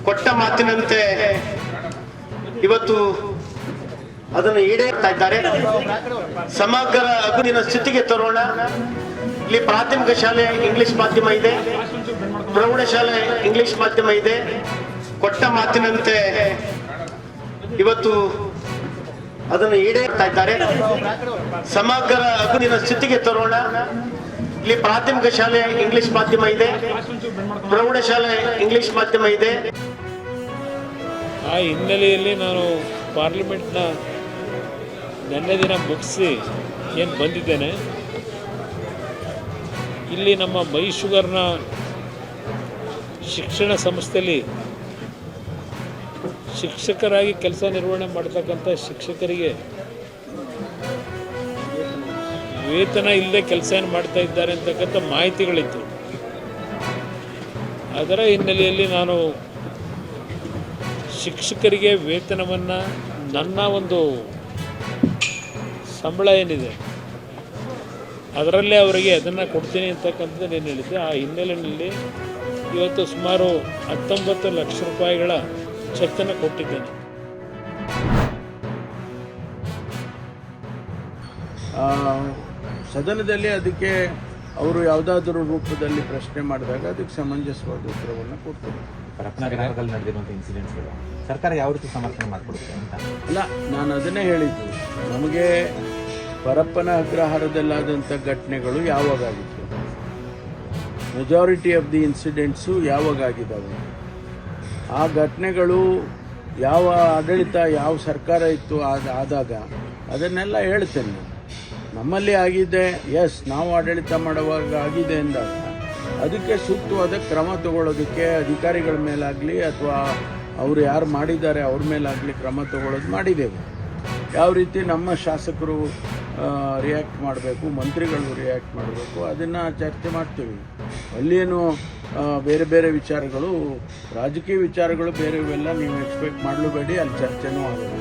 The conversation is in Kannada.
ಕೊಟ್ಟ ಮಾತಿನಂತೆ ಇವತ್ತು ಅದನ್ನು ಈಡೇರ್ತಾ ಇದ್ದಾರೆ. ಸಮಗ್ರ ಅಭಿವೃದ್ಧಿನ ಸ್ಥಿತಿಗೆ ತರೋಣ. ಇಲ್ಲಿ ಪ್ರಾಥಮಿಕ ಶಾಲೆ ಇಂಗ್ಲಿಷ್ ಮಾಧ್ಯಮ ಇದೆ, ಪ್ರೌಢಶಾಲೆ ಇಂಗ್ಲಿಷ್ ಮಾಧ್ಯಮ ಇದೆ. ಕೊಟ್ಟ ಮಾತಿನಂತೆ ಇವತ್ತು ಅದನ್ನು ಈಡೇರ್ತಾ ಇದ್ದಾರೆ. ಸಮಗ್ರ ಅಭಿವೃದ್ಧಿನ ಸ್ಥಿತಿಗೆ ತರೋಣ. ಇಲ್ಲಿ ಪ್ರಾಥಮಿಕ ಶಾಲೆ ಇಂಗ್ಲಿಷ್ ಮಾಧ್ಯಮ ಇದೆ, ಪ್ರೌಢಶಾಲೆ ಇಂಗ್ಲಿಷ್ ಮಾಧ್ಯಮ ಇದೆ. ಆ ಹಿನ್ನೆಲೆಯಲ್ಲಿ ನಾನು ಪಾರ್ಲಿಮೆಂಟ್ನ ನಿನ್ನೆ ದಿನ ಮುಗಿಸಿ ಏನು ಬಂದಿದ್ದೇನೆ. ಇಲ್ಲಿ ನಮ್ಮ ಮೈ ಶುಗರ್ನ ಶಿಕ್ಷಣ ಸಂಸ್ಥೆಯಲ್ಲಿ ಶಿಕ್ಷಕರಾಗಿ ಕೆಲಸ ನಿರ್ವಹಣೆ ಮಾಡ್ತಕ್ಕಂಥ ಶಿಕ್ಷಕರಿಗೆ ವೇತನ ಇಲ್ಲದೆ ಕೆಲಸ ಏನು ಮಾಡ್ತಾ ಇದ್ದಾರೆ ಅಂತಕ್ಕಂಥ ಮಾಹಿತಿಗಳಿತ್ತು. ಅದರ ಹಿನ್ನೆಲೆಯಲ್ಲಿ ನಾನು ಶಿಕ್ಷಕರಿಗೆ ವೇತನವನ್ನು ನನ್ನ ಒಂದು ಸಂಬಳ ಏನಿದೆ ಅದರಲ್ಲೇ ಅವರಿಗೆ ಅದನ್ನು ಕೊಡ್ತೀನಿ ಅಂತಕ್ಕಂಥದ್ದು ಏನು ಹೇಳಿದ್ದೆ. ಆ ಹಿನ್ನೆಲೆಯಲ್ಲಿ ಇವತ್ತು ಸುಮಾರು 19 ಲಕ್ಷ ರೂಪಾಯಿಗಳ ಚೆಕ್ಕನ್ನು ಕೊಟ್ಟಿದ್ದೇನೆ. ಸದನದಲ್ಲಿ ಅದಕ್ಕೆ ಅವರು ಯಾವುದಾದ್ರೂ ರೂಪದಲ್ಲಿ ಪ್ರಶ್ನೆ ಮಾಡಿದಾಗ ಅದಕ್ಕೆ ಸಮಂಜಸವಾದ ಉತ್ತರವನ್ನು ಕೊಡ್ತಾರೆ. ಪರಪ್ಪನಗರದಲ್ಲಿ ನಡೆದಿರುವಂಥ ಇನ್ಸಿಡೆಂಟ್ಸ್ಗಳು ಸರ್ಕಾರ ಯಾವ ರೀತಿ ಸಮರ್ಥನೆ ಮಾಡಿಕೊಡುತ್ತೆ ಅಂತ ಅಲ್ಲ, ನಾನು ಅದನ್ನೇ ಹೇಳಿದ್ದು. ನಮಗೆ ಪರಪ್ಪನ ಅಗ್ರಹಾರದಲ್ಲಾದಂಥ ಘಟನೆಗಳು ಯಾವಾಗಾಗಿತ್ತು, ಮೆಜಾರಿಟಿ ಆಫ್ ದಿ ಇನ್ಸಿಡೆಂಟ್ಸು ಯಾವಾಗಾಗಿದ್ದಾವೆ, ಆ ಘಟನೆಗಳು ಯಾವ ಆಡಳಿತ ಯಾವ ಸರ್ಕಾರ ಇತ್ತು ಆದಾಗ ಅದನ್ನೆಲ್ಲ ಹೇಳ್ತೇನೆ ನಾನು. ನಮ್ಮಲ್ಲಿ ಆಗಿದೆ, ಎಸ್ ನಾವು ಆಡಳಿತ ಮಾಡುವಾಗ ಆಗಿದೆ ಅಂದಾಗ ಅದಕ್ಕೆ ಸೂಕ್ತವಾದ ಕ್ರಮ ತಗೊಳ್ಳೋದಕ್ಕೆ ಅಧಿಕಾರಿಗಳ ಮೇಲಾಗಲಿ ಅಥವಾ ಅವರು ಯಾರು ಮಾಡಿದ್ದಾರೆ ಅವ್ರ ಮೇಲಾಗಲಿ ಕ್ರಮ ತಗೊಳ್ಳೋದು ಮಾಡಿದ್ದೇವೆ. ಯಾವ ರೀತಿ ನಮ್ಮ ಶಾಸಕರು ರಿಯಾಕ್ಟ್ ಮಾಡಬೇಕು, ಮಂತ್ರಿಗಳು ರಿಯಾಕ್ಟ್ ಮಾಡಬೇಕು, ಅದನ್ನು ಚರ್ಚೆ ಮಾಡ್ತೀವಿ. ಅಲ್ಲೇನು ಬೇರೆ ಬೇರೆ ವಿಚಾರಗಳು, ರಾಜಕೀಯ ವಿಚಾರಗಳು ಬೇರೆವೆಲ್ಲ ನೀವು ಎಕ್ಸ್ಪೆಕ್ಟ್ ಮಾಡಲೂಬೇಡಿ, ಅಲ್ಲಿ ಚರ್ಚೆನೂ ಆಗೋದು.